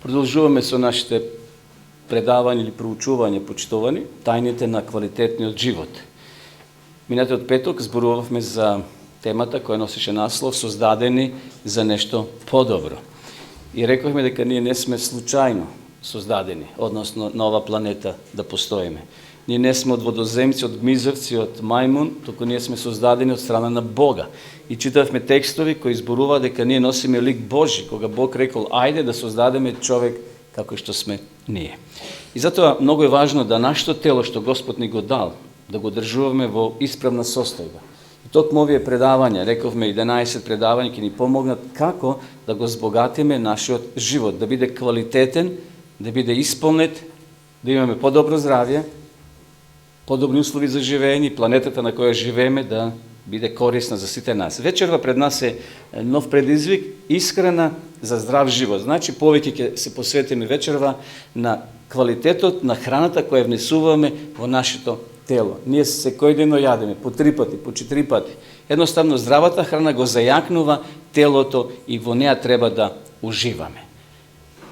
Продолжуваме со нашите предавања или проучување, почитувани, тајните на квалитетниот живот. Минатиот петок зборувавме за темата која носеше наслов "Создадени за нешто подобро". И рековме дека ние не сме случајно создадени, односно на ова планета да постоиме. Ние не сме од водоземци, од гмизавци, од мајмун, туку ние сме создадени од страна на Бога. И читавме текстови кои зборуваат дека ние носиме лик Божи, кога Бог рекол ајде да создадеме човек како што сме ние. И затоа многу е важно да нашето тело што Господ ни го дал, да го држуваме во исправна состојба. И токму овие предавања, рековме 11 предавања, ќе ни помогнат како да го збогатиме нашиот живот, да биде квалитетен, да биде исполнет, да имаме подобро здравје, подобни услови за живење и планетата на која живееме да биде корисна за сите нас. Вечерва пред нас е нов предизвик, исхрана за здрав живот. Значи, повеќе ќе се посветиме вечерва на квалитетот на храната која внесуваме во нашето тело. Ние секој ден јадеме по 3 пати, по 4 пати. Едноставно, здравата храна го зајакнува телото и во неа треба да уживаме.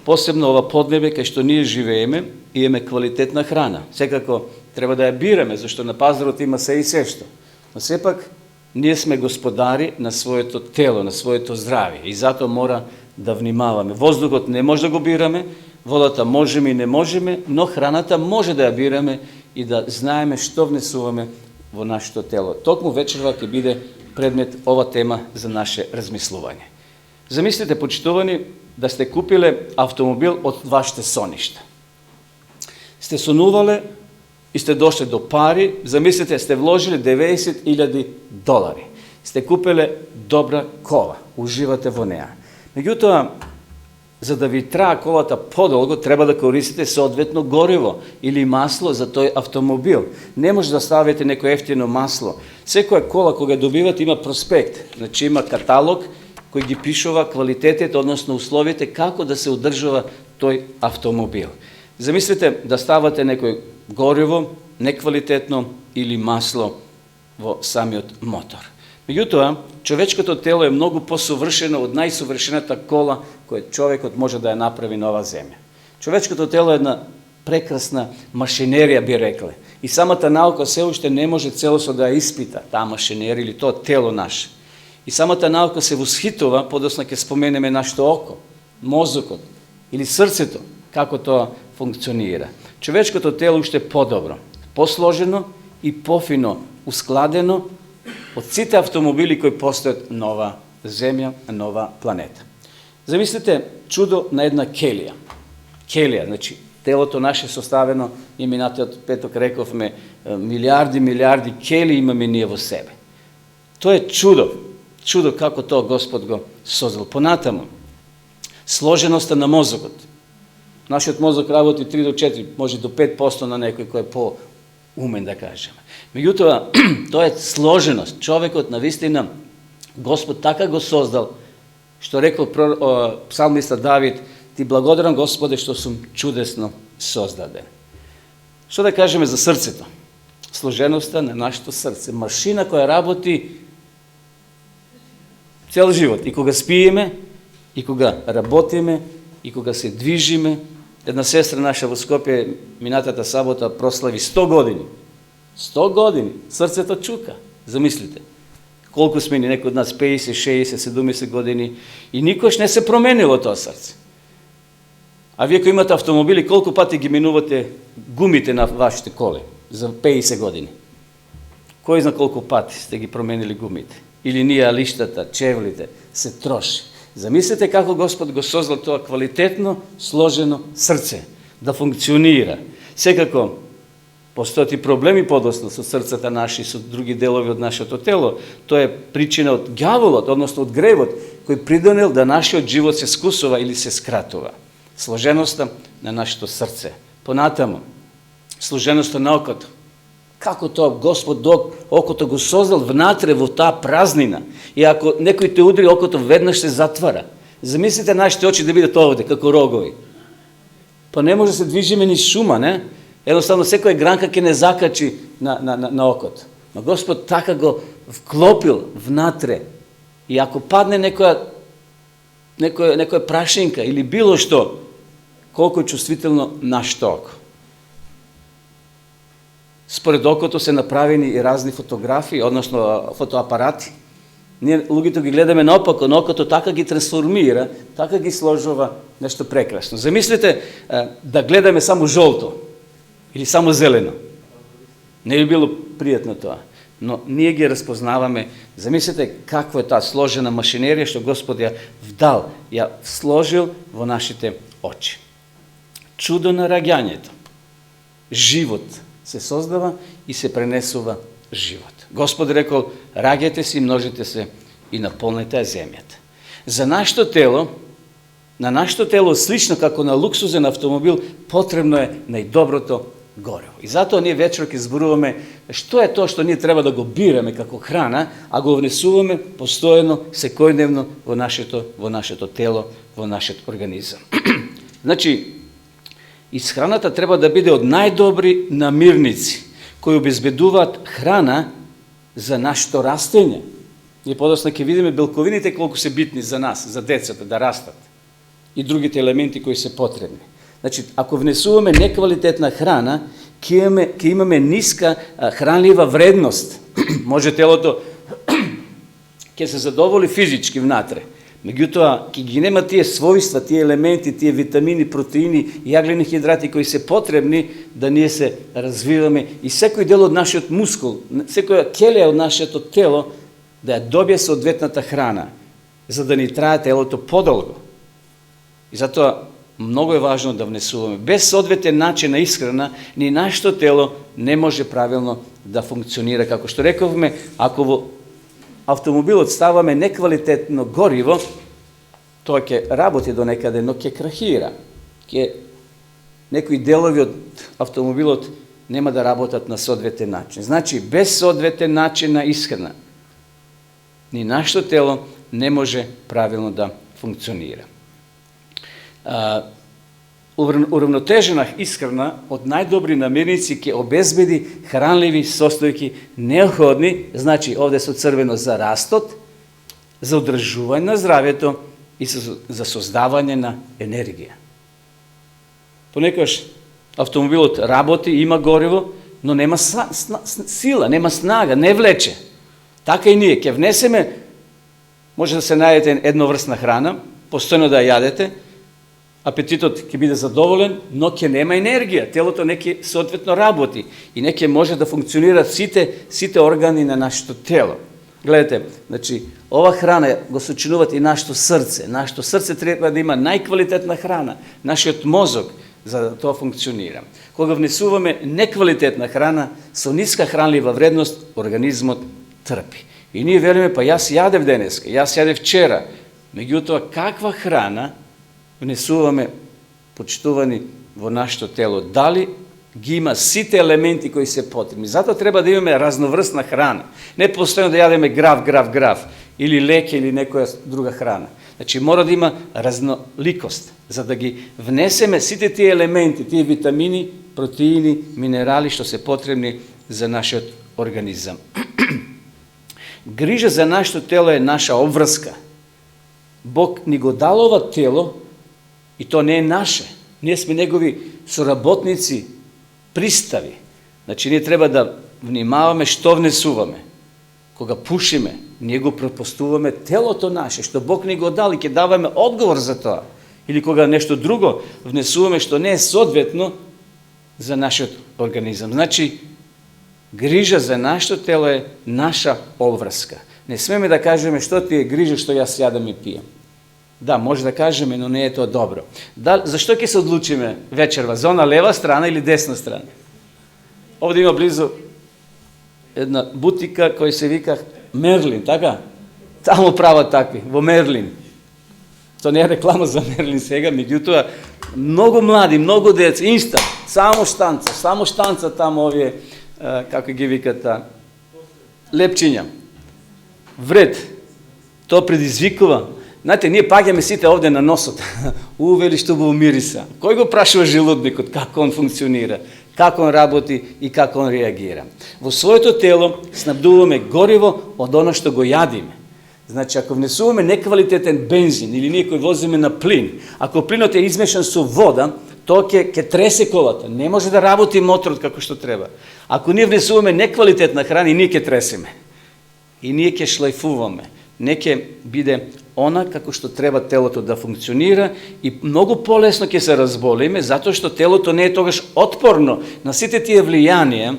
Посебно ова поднебе кај што ние живееме, имаме квалитетна храна. Секако треба да ја бираме, зашто на пазарот има се и сешто. Но сепак, ние сме господари на своето тело, на своето здравје и затоа мора да внимаваме. Воздухот не може да го бираме, водата можеме и не можеме, но храната може да ја бираме и да знаеме што внесуваме во нашето тело. Токму вечерва ќе биде предмет ова тема за наше размислување. Замислите, почитувани, да сте купиле автомобил од вашите соништа. Сте сонувале и сте дошли до пари, замислите, сте вложили $90,000. Сте купиле добра кола, уживате во неа. Меѓутоа, за да ви трае колата подолго, треба да користите соодветно гориво или масло за тој автомобил. Не може да ставите некој ефтино масло. Секоја кола кога добивате има проспект, значи има каталог кој ги пишува квалитетите, односно условите како да се одржува тој автомобил. Замислите да ставате некој гориво неквалитетно или масло во самиот мотор. Меѓутоа, човечкото тело е многу посовршено од најсовршената кола која човекот може да ја направи на оваа земја. Човечкото тело е една прекрасна машинерија, би рекле. И самата наука се уште не може целосно да ја испита таа машинерија или тоа тело наше. И самата наука се восхитува, подоцна ќе споменеме нашето око, мозокот или срцето, како тоа функционира. Човечкото тело уште подобро, посложено и пофино ускладено од сите автомобили кои постојат на оваа земја, на оваа планета. Замислите чудо на една келија. Келија, значи, телото наше составено, и минатиот петок рековме, милиарди кели имаме ние во себе. Тоа е чудо. Чудо како тоа Господ го создал. Понатаму, сложеноста на мозокот. Нашиот мозок работи 3 до 4, може до 5% на некој кој е по-умен, да кажеме. Меѓутоа, тоа е сложеност. Човекот навистина Господ така го создал, што рекол псалмиста Давид: "Ти благодарам Господе што сум чудесно создаден." Што да кажеме за срцето? Сложеноста на нашето срце. Машина која работи цел живот. И кога спиеме, и кога работиме, и кога се движиме. Една сестра наша во Скопје минатата сабота прослави 100 години. 100 години. Срцето чука. Замислите. Колку сме ни, некој од нас 50, 60, 70 години и никош не се променило тоа срце. А вие кои имате автомобили, колку пати ги минувате гумите на вашите коли за 50 години? Кој зна колку пати сте ги променили гумите? Или ние алиштата, чевлите, се троши. Замислете како Господ го создал тоа квалитетно сложено срце да функционира. Секако постојат и проблеми подоцна со срцата наши и со други делови од нашето тело. Тоа е причина од ѓаволот, односно од гревот, кој придонел да нашиот живот се скусува или се скратува. Сложеноста на нашето срце. Понатаму, сложеноста на окото. Како тоа Господ окото го создал внатре во таа празнина. И ако некој те удри, окото веднаш се затвара. Замислите нашите очи да бидат овде, како рогови. Па не може да се движиме ни шума, не? Едноставно, секоја гранка ќе не закачи на окото. Но Господ така го вклопил внатре. И ако падне некоја прашинка или било што, колко е чувствително нашето око. Според окото се направени и разни фотографии, односно фотоапарати. Ние луѓето ги гледаме наопако, но окото така ги трансформира, така ги сложува нешто прекрасно. Замислите да гледаме само жолто или само зелено. Не би било пријатно тоа. Но ние ги разпознаваме. Замислете какво е таа сложена машинерија што Господ ја вдал, ја сложил во нашите очи. Чудо на раѓањето. Живот се создава и се пренесува живот. Господ рекол, раѓајте се и множите се и наполнете земјата. За нашето тело, на нашето тело, слично како на луксузен автомобил, потребно е најдоброто гориво. И затоа ние вечер ќе зборуваме што е тоа што ние треба да го бираме како храна, а го внесуваме постојано, секојдневно во нашето тело, во нашиот организам. Значи, исхраната треба да биде од најдобри намирници, кои обезбедуваат храна за нашето растење. Ние подосна ќе видиме белковините колку се битни за нас, за децата да растат и другите елементи кои се потребни. Значи, ако внесуваме неквалитетна храна, ќе имаме ниска хранлива вредност. Може телото ќе се задоволи физички внатре. Меѓутоа, ќе ги нема тие својства, тие елементи, тие витамини, протеини и јаглени хидрати кои се потребни да ние се развиваме и секој дел од нашиот мускул, секоја келија од нашето тело да ја добие соодветната храна, за да ни трае телото подолго. И затоа многу е важно да внесуваме. Без соодветен начин на исхрана, ни нашето тело не може правилно да функционира. Како што рековме, ако во автомобилот ставаме неквалитетно гориво, тоа ќе работи до некаде, но ќе крахира. Некои делови од автомобилот нема да работат на соодветен начин. Значи, без соодветен начин на исхрана, ни нашето тело не може правилно да функционира. Уравнотежена исхрана од најдобри намирници ќе обезбеди хранливи состојки неопходни, значи овде со црвено за растот, за одржување на здравјето и за создавање на енергија. Понекогаш автомобилот работи, има гориво, но нема сила, нема снага, не влече. Така и ние ќе внесеме, може да се најдете едноврстна храна, постојно да ја јадете, апетитот ќе биде задоволен, но ќе нема енергија, телото не ќе соодветно работи и не ќе може да функционираат сите органи на нашето тело. Гледате, значи, ова храна го сочинуваат и нашето срце. Нашето срце треба да има најквалитетна храна, нашиот мозок, за да тоа функционира. Кога внесуваме неквалитетна храна со ниска хранлива вредност, организмот трпи. И ние велиме, па јас јадев денеска, јас јадев вчера. Меѓутоа, каква храна внесуваме, почитувани, во нашето тело? Дали ги има сите елементи кои се потребни? Затоа треба да имаме разноврстна храна. Не постојано да јадеме грав, или леке, или некоја друга храна. Значи, мора да има разноликост, за да ги внесеме сите тие елементи, тие витамини, протеини, минерали, што се потребни за нашиот организам. Грижа за нашето тело е наша обврска. Бог ни го дал ова тело, и то не е наше. Ние сме негови соработници, пристави. Значи, ние треба да внимаваме што внесуваме. Кога пушиме, ние го пропустуваме телото наше, што Бог ни го дал и ќе даваме одговор за тоа. Или кога нешто друго внесуваме што не е соодветно за нашиот организам. Значи, грижа за нашето тело е наша обврска. Не смеме да кажеме што ти е грижа што јас јадам и пијам. Да, може да кажеме, но не е тоа добро. Зашто ќе се одлучиме вечерва? За она лева страна или десна страна? Овде има близу една бутика која се вика Мерлин, така? Таму прават такви, во Мерлин. Тоа не е реклама за Мерлин сега, меѓутоа многу млади, многу деца, инста, само штанца таму овие, како ги викат, лепчиња. Вред, тоа предизвикува. Знаете, ние паѓаме сите овде на носот. Увели што убаво мириса. Кој го прашува желудникот, како он функционира, како он работи и како он реагира. Во своето тело снабдуваме гориво од оно што го јадиме. Значи, ако внесуваме неквалитетен бензин или ние кој возиме на плин, ако плинот е измешан со вода, тоа ќе тресе колата. Не може да работи моторот како што треба. Ако ние внесуваме неквалитетна храна, и ние ќе тресеме. И ние ќе шлајфуваме. Не ќе биде она како што треба телото да функционира и многу полесно ќе се разболиме, затоа што телото не е тогаш отпорно на сите тие влијанија,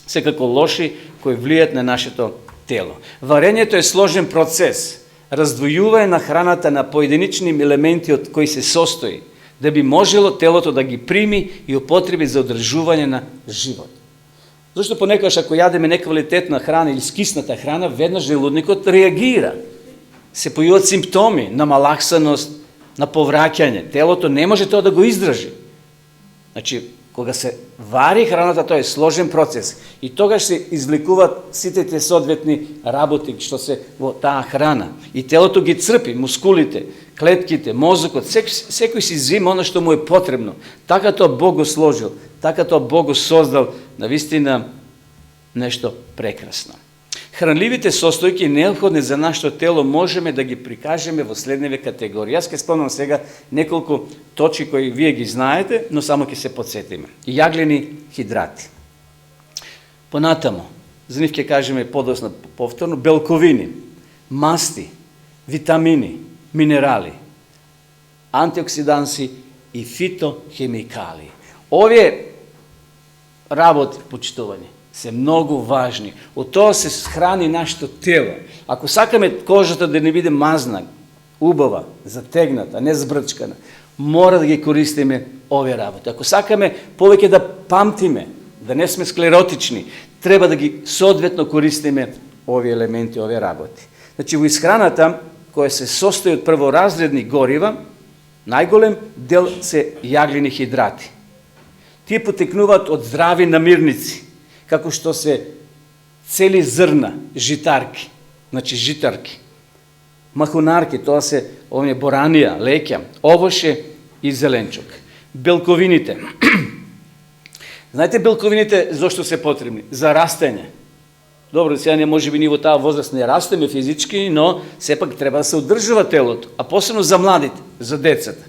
секако лоши, кои влијат на нашето тело. Варењето е сложен процес. Раздвојување на храната на поединични елементи од кои се состои, да би можело телото да ги прими и употреби за одржување на живот. Зашто понекогаш ако јадеме неквалитетна храна или скисната храна, веднаш желудникот реагира. Се појавуваат симптоми на малаксаност, на повраќање. Телото не може тоа да го издржи. Значи, кога се вари храната, тоа е сложен процес. И тогаш се извлекуваат сите те соодветни работи што се во таа храна. И телото ги црпи, мускулите, клетките, мозокот, секој си зима оно што му е потребно. Така тоа Бог го сложил, така тоа Бог го создал, навистина нешто прекрасно. Хранливите состојки неопходни за нашето тело можеме да ги прикажеме во следниве категории. Јас ќе спомнам сега неколку точки кои вие ги знаете, но само ќе се подсетиме. Јаглени хидрати. Понатамо, за нив ќе кажеме подоцна повторно, белковини, масти, витамини, минерали, антиоксиданси и фитохемикали. Овие работи, почитување, се многу важни. Од тоа се храни нашето тело. Ако сакаме кожата да не биде мазна, убава, затегната, не збрчкана, мора да ги користиме овие работи. Ако сакаме повеќе да памтиме, да не сме склеротични, треба да ги соодветно користиме овие елементи, овие работи. Значи, во исхраната, која се состои од прворазредни горива, најголем дел се јаглени хидрати. Тие потекнуваат од здрави намирници, како што се цели зрна, житарки, значи житарки, махунарки, тоа се овие боранија, леќа, овоше и зеленчук. Белковините. Знаете белковините зошто се потребни? За растење. Добро, сега не може би ни во таа возраст не растеме физички, но сепак треба да се одржува телото, а посебно за младите, за децата.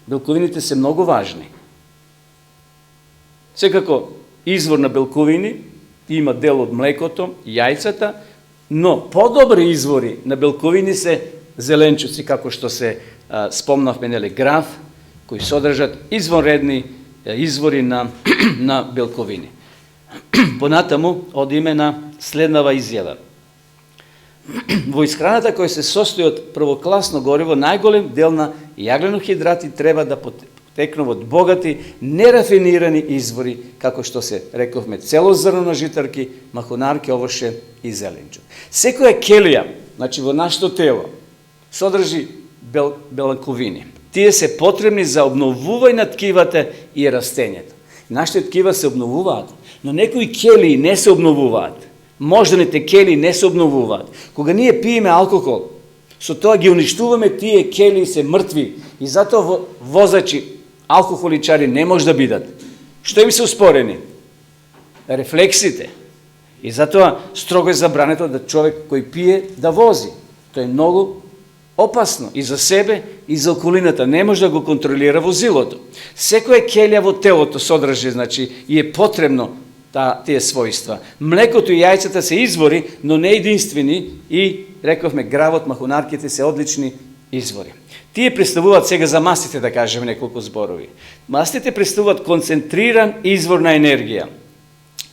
Белковините се многу важни. Секако, извор на белковини има дел од млекото, јајцата, но подобри извори на белковини се зеленчуци, како што се спомнавме, нели, граф, кои содржат извонредни извори на белковини. Понатаму одиме на следнава изјава. Во исхраната која се состои од првокласно гориво, најголем дел на јагленохидрати треба да потекнува од богати, нерафинирани извори, како што се рековме, целозрнено житарки, махунарки, овоше и зеленчук. Секоја келија, значи во нашето тело, содржи белковини. Тие се потребни за обновување на ткивата и растењето. Нашите ткива се обновуваат, но некои келии не се обновуваат. Можданите келии не се обновуваат. Кога ние пиеме алкохол, со тоа ги уништуваме, тие келии се мртви и затоа возачи, алкохоличари не може да бидат. Што им се успорени? Рефлексите. И затоа строго е забрането да човек кој пие да вози. Тоа е многу опасно и за себе, и за околината. Не може да го контролира возилото. Секоја келја во телото содржи, значи, и е потребно тие својства. Млекото и јајцата се извори, но не единствени и, рековме, гравот, махунарките се одлични извори. Тие представуваат, сега за мастите да кажеме неколку зборови. Мастите представуваат концентриран извор на енергија.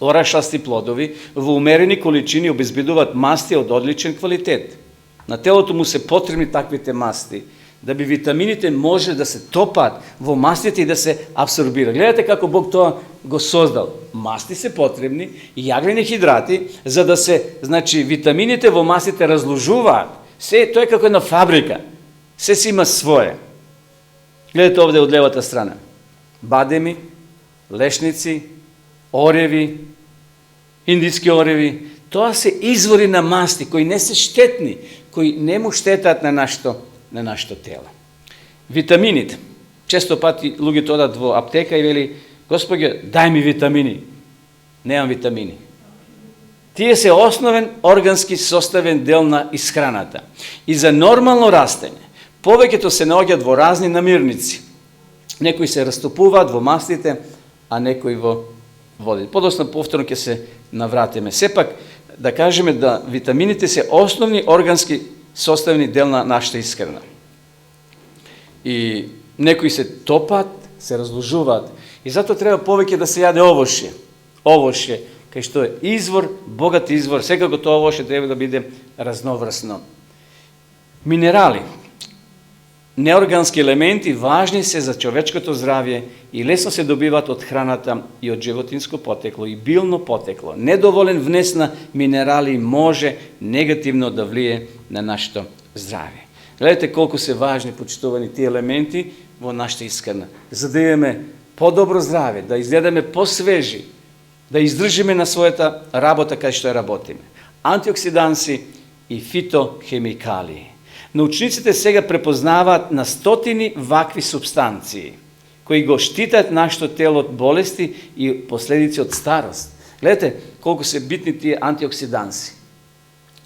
Орашасти плодови во умерени количини обезбедуваат масти од одличен квалитет. На телото му се потребни таквите масти, да би витамините може да се топаат во мастите и да се абсорбира. Гледате како Бог тоа го создал. Масти се потребни и јаглени хидрати, за да се, значи, витамините во мастите разложуваат. Се тоа е како една фабрика. Се си има свое. Гледате овде од левата страна. Бадеми, лешници, ореви, индиски ореви. Тоа се извори на масти кои не се штетни, кои не му штетат на нашето тело. Витамините. Често пати луѓето одат во аптека и вели: Господи, дај ми витамини. Немам витамини. Тие се основен органски составен дел на исхраната. И за нормално растење, повеќето се наоѓаат во разни намирници. Некои се растопуваат во маслите, а некои во води. Подоцна повторно ќе се навратиме. Сепак, да кажеме да витамините се основни органски составни дел на нашата исхрана. И некои се топат, се разложуваат. И затоа треба повеќе да се јаде овошје. Овошје, кај што е извор, богат извор, секако тоа овошје треба да биде разноврсно. Минерали, неоргански елементи важни се за човечкото здравје и лесно се добиваат од храната и од животинско потекло и билно потекло. Недоволен внес на минерали може негативно да влие на нашето здравје. Гледате колку се важни, почитувани, тие елементи во нашата исхрана. За да имаме по-добро здравје, да изгледаме по-свежи, да издржиме на својата работа кај што ја работиме. Антиоксиданси и фитохемикалии. Научниците сега препознаваат на стотини вакви субстанции, кои го штитат нашето тело од болести и последици од старост. Гледате колку се битни тие антиоксиданси.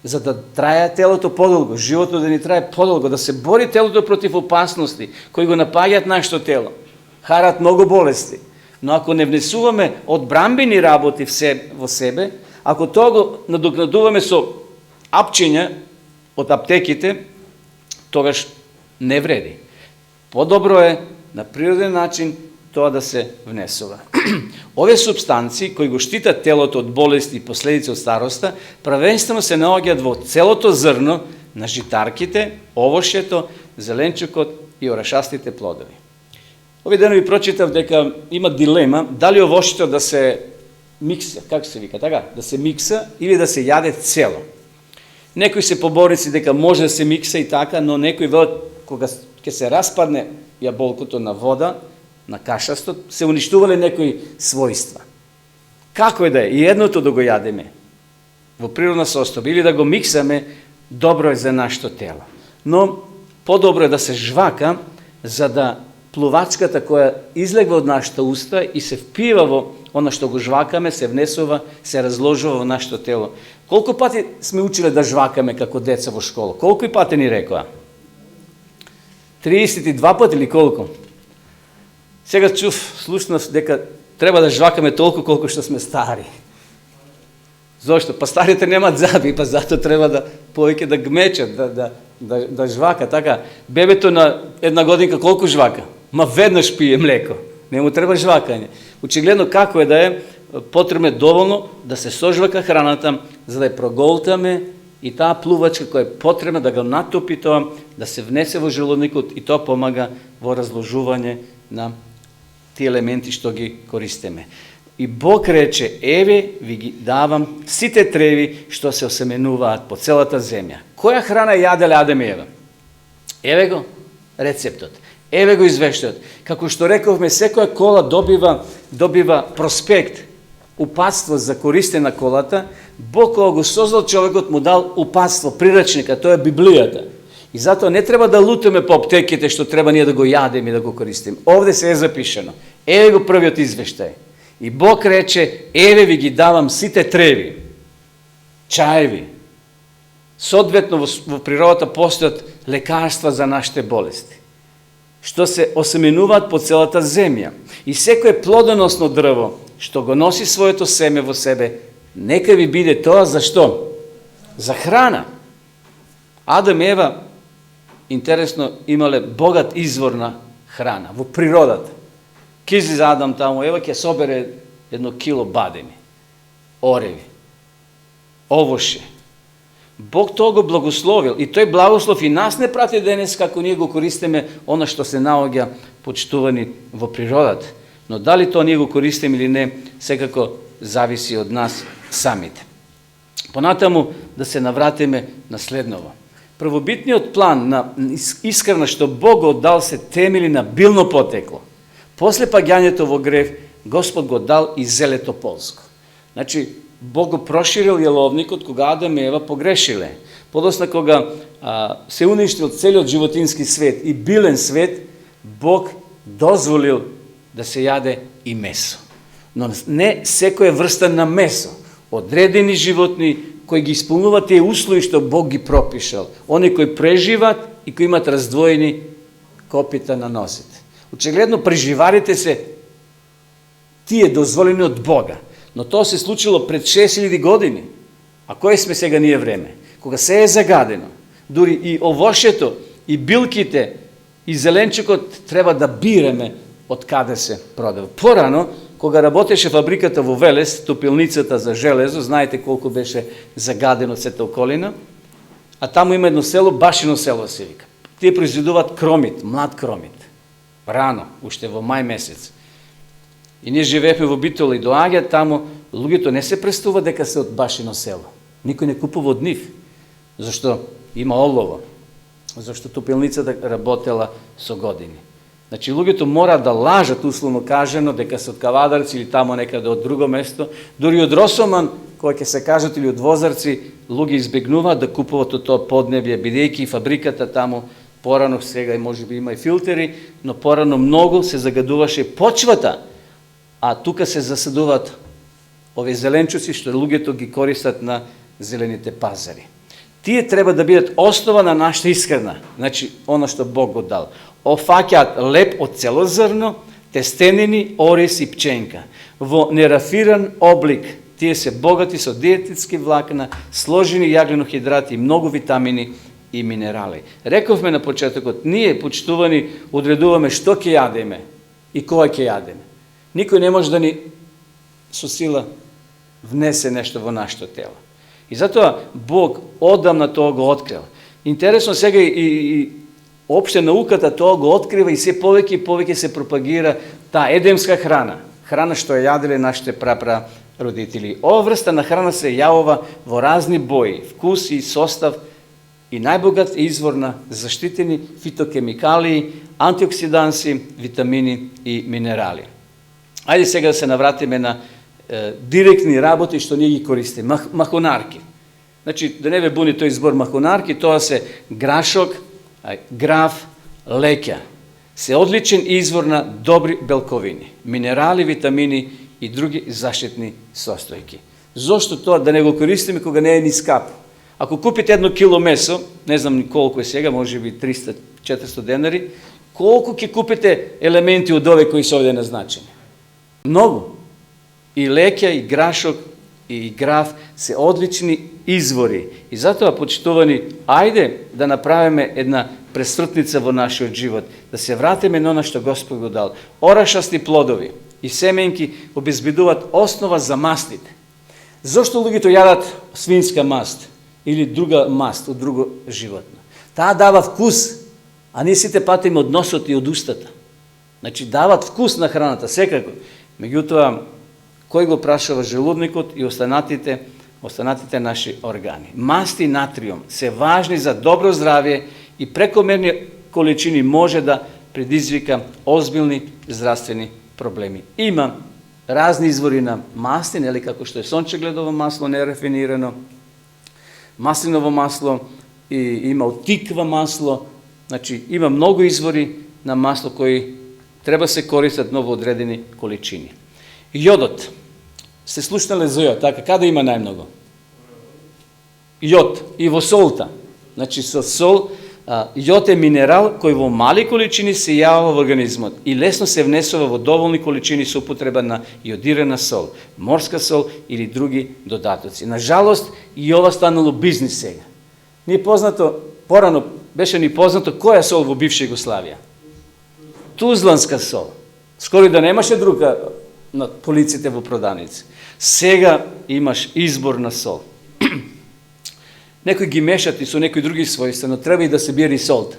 За да трае телото подолго, животот да ни трае подолго, да се бори телото против опасности, кои го напаѓаат нашето тело. Харат многу болести. Но ако не внесуваме одбранбени работи во себе, ако тоа го надокнадуваме со апчиња од аптеките, тогаш не вреди. Подобро е на природен начин тоа да се внесува. Овие субстанции кои го штитат телото од болести и последици од староста, правенствено се наоѓаат во целото зрно на житарките, овошјето, зеленчукот и орашастите плодови. Овие денови прочитав дека има дилема дали овошјето да се микса, како се вика, така, да се микса или да се јаде цело. Некои се поборници дека може да се микса и така, но некои велат кога ќе се распадне јаболкото на вода, на кашастот, се уништувале некои својства. Како е да е, и едното да го јадеме во природна состојба или да го миксаме, добро е за нашето тело. Но подобро е да се жвака, за да плувачката која излегва од нашата уста и се впива во она што го жвакаме, се внесува, се разложува во нашето тело. Колку пати сме училе да жвакаме како деца во школа? Колку и пати ни рекоа? 32 пати или колку? Сега слушнав дека треба да жвакаме толку колку што сме стари. Зошто? Па старите немаат заби, па затоа треба да повеќе да гмечат, да жвака, така. Бебето на една годинка колку жвака? Ма веднаш пие млеко. Не му треба жвакање. Очигледно како е да е, потребно е доволно да се сожвака храната, за да ја проголтаме и таа плувачка која е потребна да го натопи тоа, да се внесе во желудникот и тоа помага во разложување на тие елементи што ги користиме. И Бог рече, еве ви ги давам сите треви што се осеменуваат по целата земја. Која храна јаделе Адам и Ева? Еве го рецептот. Еве го извештајот. Како што рековме, секоја кола добива проспект, упатство за користење на колата. Бог кога го создал човекот му дал упатство, прирачника, тоа е Библијата. И затоа не треба да лутаме по аптеките што треба ние да го јадеме и да го користиме. Овде се е запишано. Еве го првиот извештај. И Бог рече, еве ви ги давам сите треви, чаеви. Соодветно во природата постојат лекарства за нашите болести, што се осеменуваат по целата земја. И секое плодоносно дрво, што го носи своето семе во себе, нека ви биде тоа за што? За храна. Адам и Ева, интересно, имале богат извор на храна во природата. Кизи за Адам таму, Ева ќе собере 1 кило бадеми, ореви, овоше. Бог тоа го благословил и тој благослов и нас не прати денес како ние го користиме она што се наоѓа почитувани во природата. Но дали тоа ние го користиме или не, секако зависи од нас самите. Понатаму да се навратиме на следново. Првобитниот план на исхрана што Бог го дал се темели на билно потекло. После паѓањето во грев, Господ го дал и зелето полско. Значи, Бог го проширил јеловникот кога Адам и Ева погрешиле. Подосна кога се уништил целиот животински свет и билен свет, Бог дозволил да се јаде и месо. Но не секоја врста на месо. Одредени животни кои ги исполнуваат тие услови што Бог ги пропишал. Они кои преживат и кои имат раздвоени копита на носите. Очигледно преживарите се тие дозволени од Бога. Но тоа се случило пред 6000 години. А кој сме сега ние време? Кога се е загадено, дури и овошето, и билките, и зеленчукот треба да биреме од каде се продава. Порано, кога работеше фабриката во Велес, топилницата за железо, знаете колку беше загадено сета околина, а таму има едно село, Башино село се вика. Тие произведуваат кромит, млад кромит. Рано, уште во мај месец. И ние живеевме во Битола и доаѓа таму, луѓето не се представува дека се од Башино село. Никој не купува од нив, зашто има олово, зашто топилницата работела со години. Значи, луѓето мора да лажат, условно кажено, дека се од Кавадарци или тамо некаде од друго место, дури од Росоман, кој ќе се кажат, или од Возарци, луѓе избегнуваат да купуват од тоа поднебје, бидејќи фабриката таму порано, сега може би има и филтери, но порано многу се загадуваше почвата, а тука се засадуваат овие зеленчуци што луѓето ги користат на зелените пазари. Тие треба да бидат основа на нашата исхрана, значи оно што Бог го дал. Офаќаат леп од цело зрно, тестенини, ориз и пченка. Во нерафиран облик, тие се богати со диететски влакна, сложени јаглено-хидрати, многу витамини и минерали. Рековме на почетокот, ние, почитувани, одредуваме што ќе јадеме и кој ќе јадеме. Никој не може да ни со сила внесе нешто во нашето тело. И затоа Бог одамна тоа го открил. Интересно сега и опште науката тоа го открива и се повеќе и повеќе се пропагира таа едемска храна. Храна што ја јаделе нашите родители. Ова врста на храна се јавува во разни бои, вкус и состав и најбогат извор на заштитени фитокемикалии, антиоксиданси, витамини и минерали. Ајде сега да се навратиме на директни работи што ние ги користиме. Махунарки. Значи, да не ве буни тој збор махунарки, тоа се грашок, граф, леќа. Се одличен извор на добри белковини, минерали, витамини и други заштитни состојки. Зошто тоа да не го користиме кога не е ни скапо? Ако купите 1 кило месо, не знам ни колку е сега, може би 300-400 денари, колку ќе купите елементи од овие кои се овде назначени? Многу. И леќа, и грашок, и граф се одлични извори. И затоа, почитувани, ајде да направиме една престртница во нашиот живот, да се вратиме на она што Господ го дал. Орашасти плодови и семенки обезбедуваат основа за мастите. Зошто луѓето јадат свинска маст или друга маст од друго животно? Таа дава вкус, а ние сите патиме од носот и од устата. Значи, дават вкус на храната, секако. Меѓутоа, кој го прашува желудникот и останатите наши органи. Масти и натриум се важни за добро здравје и прекомерни количини може да предизвика озбилни здравствени проблеми. Има разни извори на масти, нели како што е сончегледово масло нерафинирано, маслиново масло, и има од тиква масло, значи има многу извори на масло кои треба се користат во одредени количини. Јодот. Сте слушнале за јод, така, каде има најмногу? Јод и во солта. Значи со сол, јод е минерал кој во мали количини се јавува во организмот и лесно се внесува во доволни количини со употреба на јодирана сол, морска сол или други додатоци. На жалост, и ова станало бизнис сега. Ние познато, порано беше ни познато која сол во бивша Југославија. Тузланска сол. Скоро да немаше друга на полиците во продавници. Сега имаш избор на сол. Некои ги мешат и со некои други својства, но треба и да се бири солта.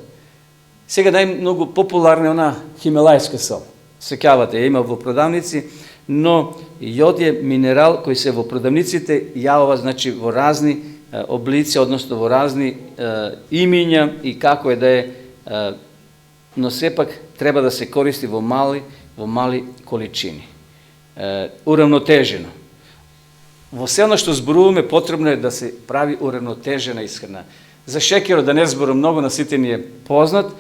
Сега најмногу популарна е она хималајска сол. Сеќавате, ја има во продавници, но јод е минерал кој се во продавниците јавува, значи, во разни облици, односно во разни имиња и како е да е, но сепак треба да се користи во мали количини. Уравнотежено. Во се оно што зборуваме, потребно е да се прави уравнотежена исхрана. За шекерот, да не зборам многу, на сите ни е познат,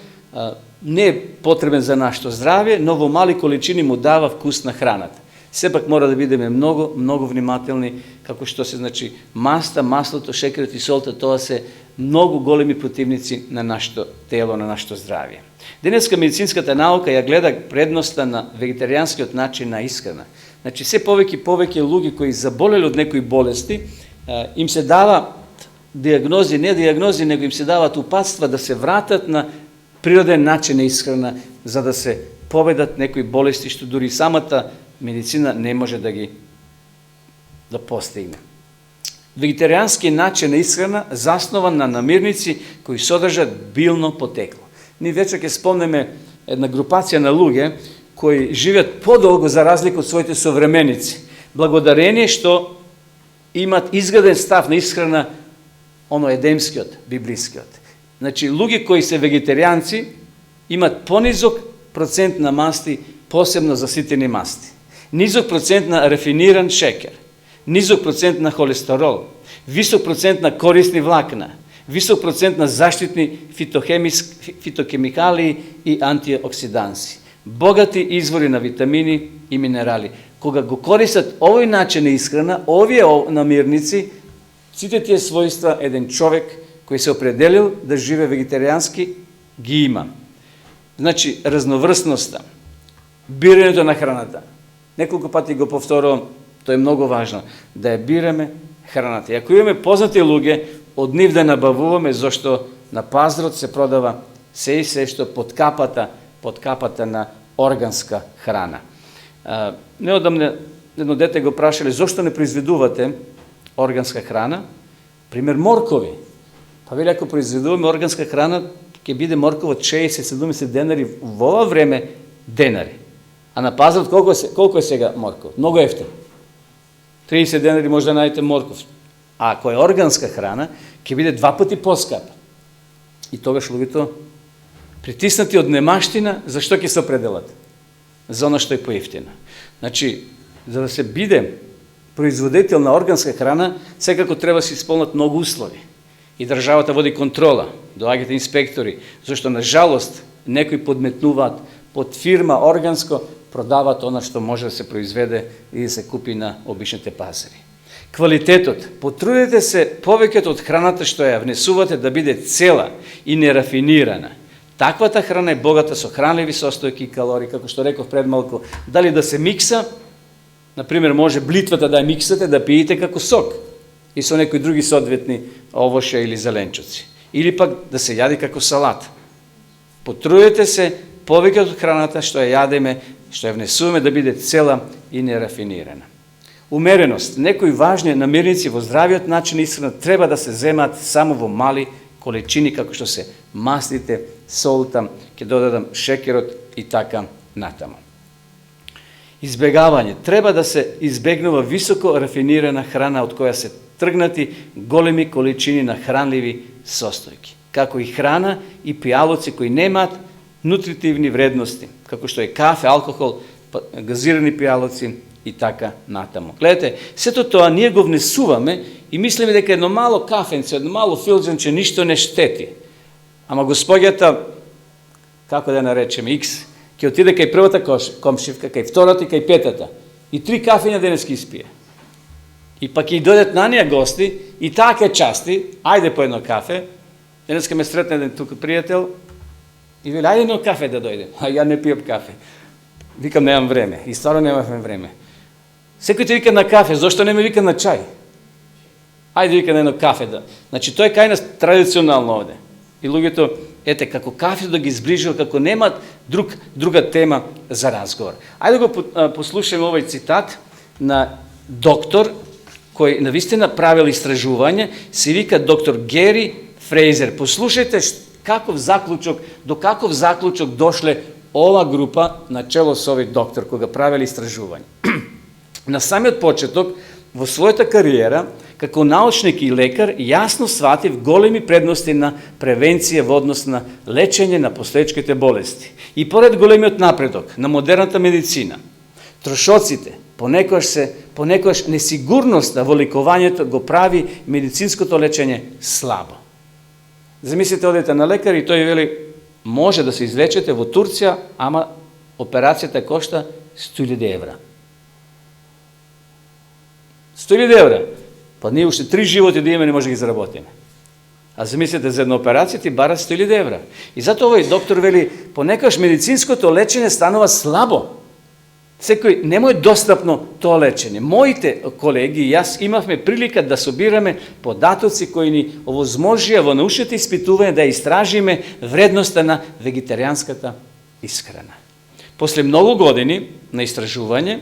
не е потребен за нашето здравје, но во мали количини му дава вкус на храната. Сепак мора да бидеме многу внимателни, како што се значи маста, маслото, шекерот и солта, тоа се многу големи противници на нашето тело, на нашето здравје. Денеска медицинската наука ја гледа предноста на вегетаријанскиот начин на исхрана. Значи се повеќе луѓе кои заболели од некои болести, им се дава диагнози, не диагнози, него им се дават упатства да се вратат на природен начин на исхрана, за да се победат некои болести што дури самата медицина не може да постигне. Вегетаријански начин на исхрана заснован на намирници кои содржат билно потекло. Ние вече ќе спомнеме една групација на луѓе кои живеат подолго за разлика од своите современици, благодарение што имат изграден став на исхрана, оно едемскиот, библискиот. Значи, луѓе кои се вегетаријанци имат понизок процент на масти, посебно заситени масти. Низок процент на рафиниран шекер, низок процент на холестерол, висок процент на корисни влакна, висок процент на заштитни фитохемикали и антиоксиданси, богати извори на витамини и минерали. Кога го користат овој начин на исхрана, овие намирници, сите тие својства еден човек кој се определил да живе вегетаријански ги има. Значи, разноврстноста, бирањето на храната. Неколку пати го повторувам, тоа е многу важно, да ја бираме храната. И ако имаме познати луѓе, од нив да набавуваме, зашто на пазарот се продава се и се што под капата на органска храна. Неодамне едно дете го прашале, зошто не произведувате органска храна? Пример, моркови. Па вели, ако произведуваме органска храна, ќе биде моркова 60-70 денари во ова време денари. А на пазарот колку е сега морков? Многу ефтин. 30 денари може да најдете морков. А ако е органска храна, ќе биде 2 пати поскапа. И тогаш луѓето притиснати од немаштина, зашто ќе се определат? За оно што е поевтина. Значи, за да се биде производител на органска храна, секако треба да се исполнат многу услови. И државата води контрола, доаѓаат инспектори, зашто на жалост некои подметнуваат под фирма органско, продават она што може да се произведе и да се купи на обичните пазари. Квалитетот. Потрудете се повеќето од храната што ја внесувате да биде цела и нерафинирана. Таквата храна е богата со хранливи состојки и калории, како што реков пред малку. Дали да се микса, например, може блитвата да ја миксате, да пиете како сок и со некои други соодветни овоша или зеленчуци. Или пак да се јади како салат. Потрудете се повеќе од храната што ја јадеме, што ја внесуваме да биде цела и нерафинирана. Умереност. Некои важни намирници во здравиот начин исхрана треба да се земат само во мали количини, како што се маслите, солта, ќе додадам шекерот и така натаму. Избегавање. Треба да се избегнува високо рафинирана храна од која се тргнати големи количини на хранливи состојки, како и храна и пијалоци кои немаат нутритивни вредности, како што е кафе, алкохол, газирани пијалоци и така натаму. Гледате, сето тоа ние го внесуваме и мислиме дека едно мало кафенце, едно мало филџанче ништо не штети. Ама господјата, како да наречеме, X, ќе отиде кај првата комшивка, кај втората и кај петата. И 3 кафења денес ќе испие. И пак ќе дојдат на неа гости и таа ќе части, ајде по едно кафе. Денес ме сретне еден тука пријател и вели, ајде едно кафе да дојдем. А ја не пијам кафе. Викам, немам време. И стварно немавме време. Секој те вика на кафе, зошто не ме вика на чај? Ајде вика на едно кафе да. Значи, тоа е кај нас традиционално овде. И луѓето, ете, како кафе да ги зближил, како немат друга тема за разговор. Ајде го послушаме овој цитат на доктор, кој навистина правил истражување, се вика доктор Гери Фрейзер. Послушајте до каков заклучок дошле ова група на чело со овој доктор, кога правили истражување. На самиот почеток, во својата кариера, како научник и лекар, јасно сватив големи предности на превенција во однос на лечење на последичките болести. И поред големиот напредок на модерната медицина, трошоците, понекогаш несигурноста во лекувањето го прави медицинското лечење слабо. Замислите, одете на лекар и тој вели, може да се излечете во Турција, ама операцијата кошта 100.000 евра. 100.000 евра. Па ние уште 3 животи да имаме, не може да ги заработиме. А замислете, за една операција ти бара 100.000 евра. И затоа овој доктор вели, понекогаш медицинското лечење станува слабо. Секој не му е достапно тоа лечење. Моите колеги и јас имавме прилика да собираме податоци кои ни овозможија во научните испитувања да истражиме вредноста на вегетаријанската исхрана. После многу години на истражување,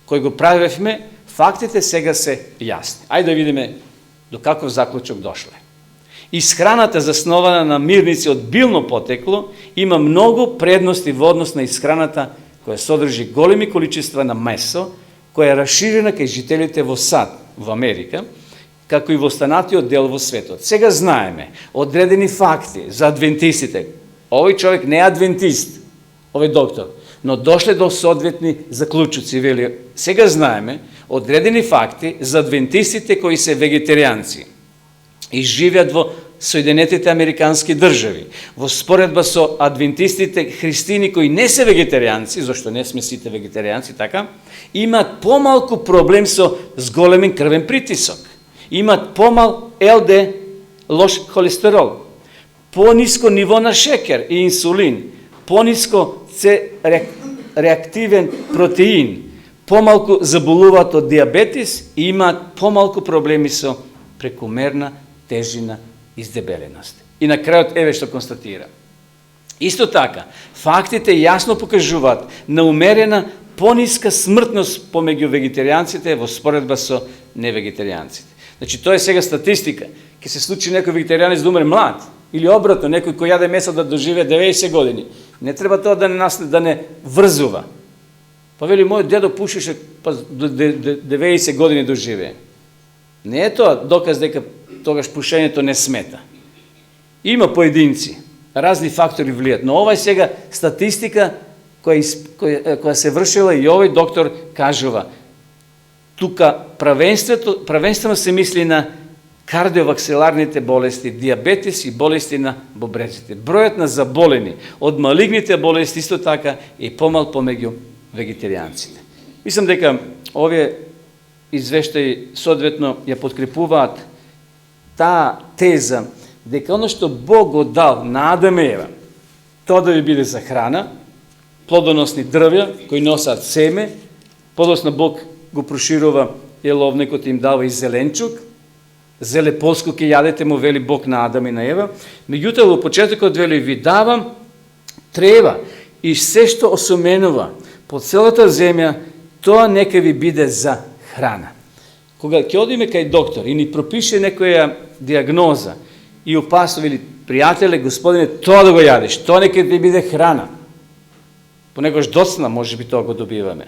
кој го правевме, фактите сега се јасни. Ајде да видиме до каков заклучок дошле. Исхраната заснована на мирници од билно потекло има многу предности во однос на исхраната која содржи големи количества на месо, која е расширена кај жителите во САД, во Америка, како и во останатиот дел во светот. Сега знаеме одредени факти за адвентистите. Овој човек не е адвентист, овој доктор, но дошле до соодветни заклучоци. Вели, сега знаеме одредени факти за адвентистите кои се вегетаријанци и живеат во Соединетите Американски држави. Во споредба со адвентистите христини кои не се вегетаријанци, зашто не сме сите вегетаријанци, така, имаат помалку проблем со зголемен крвен притисок. Имаат помал ЛД, лош холестерол, пониско ниво на шекер и инсулин, пониско реактивен протеин, помалку заболуваат од диабетис и имаат помалку проблеми со прекумерна тежина и издебеленост. И на крајот еве што констатира. Исто така, фактите јасно покажуваат на умерена пониска смртност помеѓу вегетаријанците во споредба со невегетаријанците. Значи, тоа е сега статистика. Ке се случи некој вегетаријанец да умре млад, или обратно, некој кој јаде месо да доживее 90 години. Не треба тоа да не врзува. Па вели, мој дедо пушеше, па до 90 години доживее. Не е тоа доказ дека тогаш пушењето не смета. Има поединци, разни фактори влијат, но ова е сега статистика која се вршила и овој доктор кажува. Тука правенствено се мисли на кардиовакселарните болести, диабетис и болести на бобреците. Бројот на заболени од малигните болести исто така е помал помеѓу вегетаријанците. Мислам дека овие извештаи соодветно ја подкрепуваат таа теза дека оно што Бог го дал на Адам и Ева, тоа да ви биде за храна, плодоносни дрвја кои носат семе, подоцна Бог го проширува еловникот, им дава и зеленчук, зеле полско ке јадете, му вели Бог на Адам и на Ева, меѓутоа во почетокот вели ви давам трева и се што осоменува по целата земја, тоа нека ви биде за храна. Кога ќе одиме кај доктор и ни пропише некоја диагноза и опасно вели, пријателе, господине, тоа да го јадеш, тоа нека ви биде храна. Понекогаш доцна може би тоа го добиваме,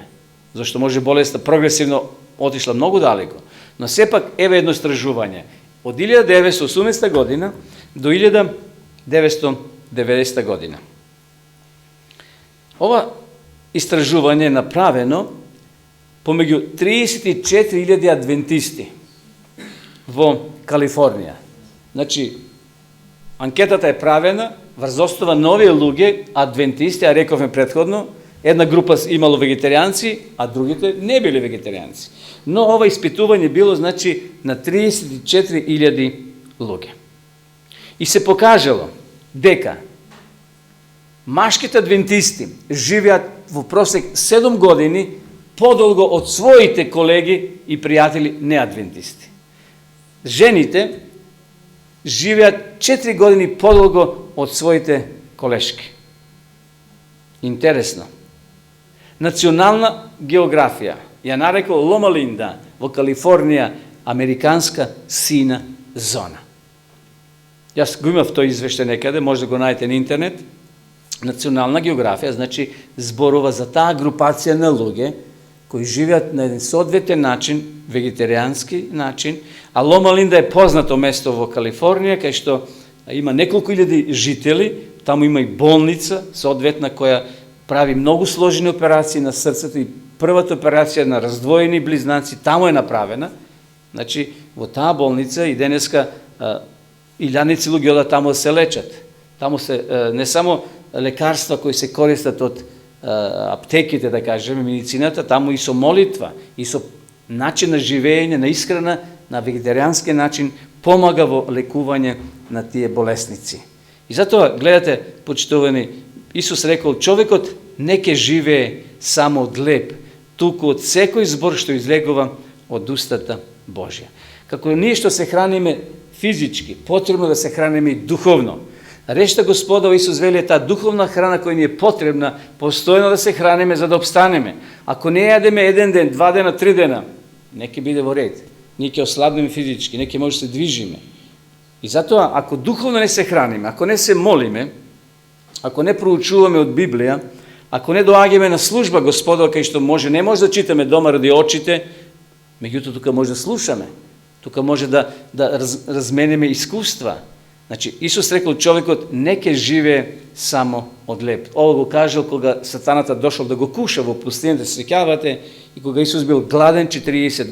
зашто може болеста прогресивно отишла многу далеко. Но сепак еве едно истражување. Од 1980 година до 1990 година. Ова истражување е направено помеѓу 34.000 адвентисти во Калифорнија. Значи, анкетата е правена врз основа на овие луѓе, адвентисти, а рековме претходно, една група имало вегетаријанци, а другите не биле вегетаријанци. Но ова испитување било, значи, на 34.000 луѓе. И се покажало дека машките адвентисти живеат во просек 7 години подолго од своите колеги и пријатели неадвентисти. Жените живеат 4 години подолго од своите колешки. Интересно. Национална географија ја нарекол Лома Линда во Калифорнија американска сина зона. Јас го имав тој извештај некаде, може да го најдете на интернет. Национална географија значи зборува за таа групација на луѓе кои живеат на еден соодветен начин, вегетаријански начин, а Лома Линда е познато место во Калифорнија, кај што има неколку илјади жители, таму има и болница соодветна која прави многу сложени операции на срцето и првата операција на раздвоени близнаци таму е направена. Значи, во таа болница и денеска илјадници луѓе одат таму да се лечат. Таму се не само лекарства кои се користат од аптеките, да кажеме, медицината, таму и со молитва, и со начин на живење, на исхрана, на вегетаријански начин, помага во лекување на тие болесници. И затоа, гледате, почитувани, Исус рекол, човекот не ке живее само од леб, туку од секој збор што излегува од устата Божја. Како ние што се храниме физички, потребно да се храниме и духовно. Решта Господа Исус вели таа духовна храна која ни е потребна, постојано да се храниме за да обстанеме. Ако не јадеме еден ден, 2 дена, 3 дена, не ќе биде во ред. Ние ќе ослабнеме физички, не ќе може да се движиме. И затоа, ако духовно не се храниме, ако не се молиме, ако не проучуваме од Библија, ако не доаѓаме на служба Господа, кај што не може да читаме дома ради очите, меѓутоа тука може да слушаме, тука може да размениме искуства. Значи, Исус рекол, човекот не ќе живее само од леб. Ово го кажал кога сатаната дошол да го куша во пустината, се сеќавате, и кога Исус бил гладен 40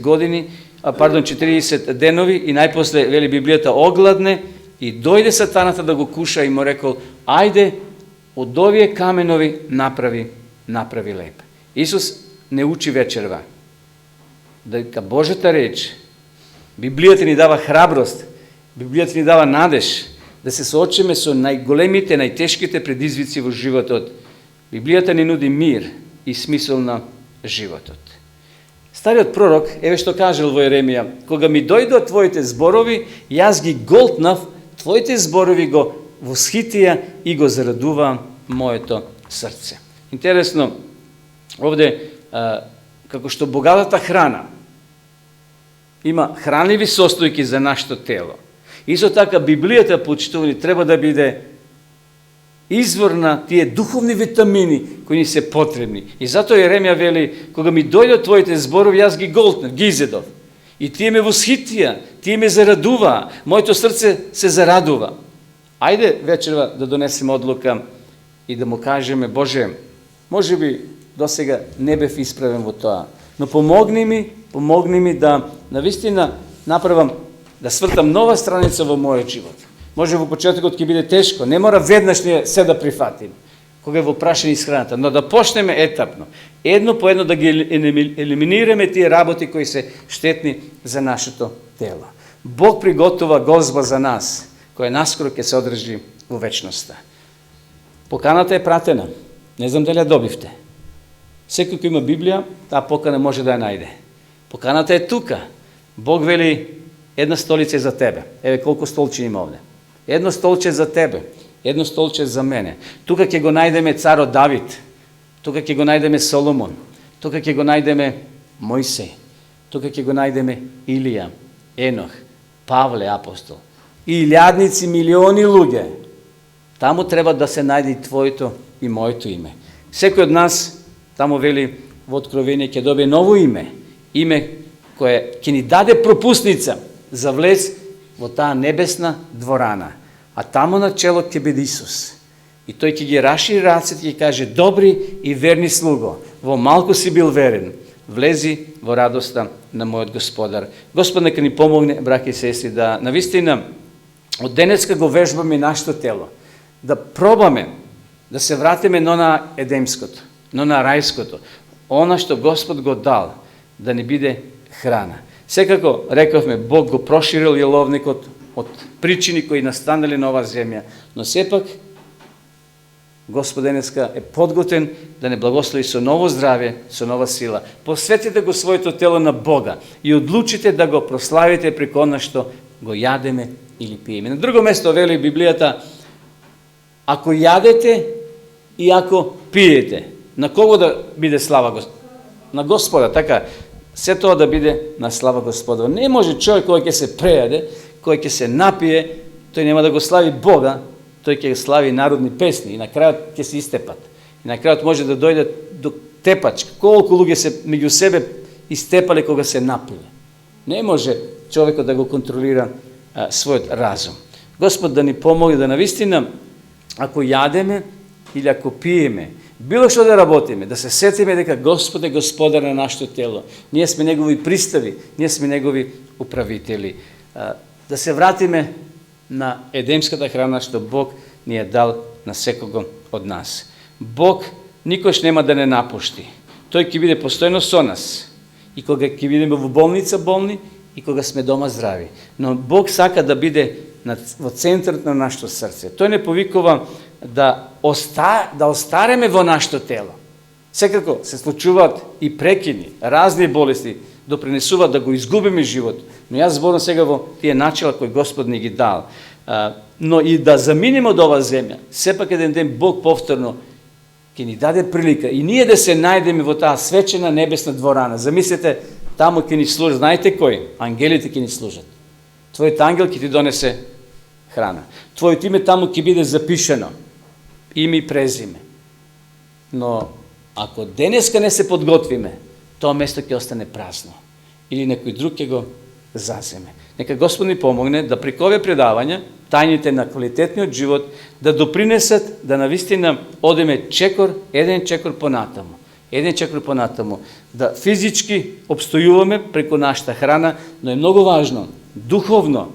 денови и најпосле, вели Библијата, огладне, и дојде сатаната да го куша и му рекол, ајде, од овие каменови направи леб. Исус не учи вечерва. Дека Божјата реч, Библијата ни дава храброст, Библијата ни дава надеж да се соочиме со најголемите, најтешките предизвици во животот. Библијата ни нуди мир и смисол на животот. Стариот пророк, еве што кажал во Еремија, кога ми дојдоа твоите зборови, јас ги голтнав, твоите зборови го восхитија и го зарадува моето срце. Интересно, овде, како што богатата храна има хранливи состојки за нашето тело, исто така Библијата, почитувани, треба да биде извор на тие духовни витамини кои ни се потребни. И затоа Еремија вели, кога ми дојдоа твоите зборови, јас ги голтнав, ги изедов. И тие ме восхитија, тие ме зарадува, моето срце се зарадува. Ајде вечерва да донесеме одлука и да му кажеме, Боже, може би досега не бев исправен во тоа, но помогни ми да навистина направам, да свртам нова страница во мојот живот. Може во почетокот ќе биде тешко, не мора веднаш ние се да прифатиме, кога е во прашање исхраната, но да почнеме етапно, едно по едно да ги елиминираме тие работи кои се штетни за нашето тело. Бог приготува гозба за нас, која наскоро ќе се одржи во вечноста. Поканата е пратена. Не знам дали ја добивте. Секој кој има Библија, таа покана може да ја најде. Поканата е тука. Бог вели, една столица е за тебе. Еве колку столчи има овде. Едно столче за тебе, едно столче за мене. Тука ќе го најдеме царот Давид. Тука ќе го најдеме Соломон. Тука ќе го најдеме Мојсей. Тука ќе го најдеме Илија, Енох, Павле апостол. И илјадници, милиони луѓе. Таму треба да се најде и твоето и моето име. Секој од нас, таму вели во Откровение, ќе добие ново име. Име кое ќе ни даде пропусница за влез во таа небесна дворана. А таму на челот ќе биде Исус. И тој ќе ги рашири рацете и ќе каже, добри и верни слуго, во малку си бил верен, влези во радоста на мојот Господар. Господ нека ни помогне, браќи и сестри, да навистина од денеска го вежбаме нашето тело, да пробаме да се вратиме на едемското, на рајското, она што Господ го дал, да не биде храна. Секако, рековме, Бог го проширил јеловникот од причини кои настанали на оваа земја, но сепак Господ денеска е подготен да не благослови со ново здравје, со нова сила. Посветите го своето тело на Бога и одлучите да го прославите преку она што го јадеме или пиеме. На друго место вели Библијата, ако јадете и ако пиете, на кого да биде слава? На Господа, така. Се тоа да биде на слава Господа. Не може човек кој ќе се прејаде, кој ќе се напие, тој нема да го слави Бога, тој ќе слави народни песни и на крајот ќе се истепат. И на крајот може да дојде до тепачка. Колку луѓе се меѓу себе истепале кога се напиле. Не може човекот да го контролира својот разум. Господ да ни помогне да навистина, ако јадеме или ако пиеме, било што да работиме, да се сетиме дека Господ е Господар на нашето тело. Ние сме Негови пристави, ние сме Негови управители. Да се вратиме на едемската храна што Бог ни е дал на секого од нас. Бог никош нема да не напушти. Тој ќе биде постојно со нас. и кога ќе бидеме во болница болни, и кога сме дома здрави. Но Бог сака да биде во центарот на нашето срце. Тој не повикува да остареме во нашето тело. Секако се случуваат и прекини, разни болести, допринесуваат да го изгубиме живот. Но јас зборам сега во тие начала кои Господ ни ги дал. Но и да заминеме од оваа земја, сепак еден ден Бог повторно ќе ни даде прилика и ние да се најдеме во таа свечена небесна дворана. Замислете, таму ќе ни служат, знаете кој? Ангелите ќе ни служат. Твојот ангел ќе ти донесе храна. Твоето име таму ќе биде запишено. Име и презиме. Но ако денеска не се подготвиме, тоа место ќе остане празно. Или некој друг ќе го заземе. Нека Господ ни помогне да преку овие предавања, тајните на квалитетниот живот, да допринесат да навистина одеме еден чекор понатаму. Еден чекор понатаму. Да физички обстојуваме преку нашата храна, но е многу важно, духовно,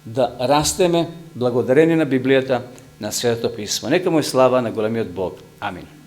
да растеме благодарение на Библијата, на Светото Писмо. Нека му е слава на големиот Бог. Амин.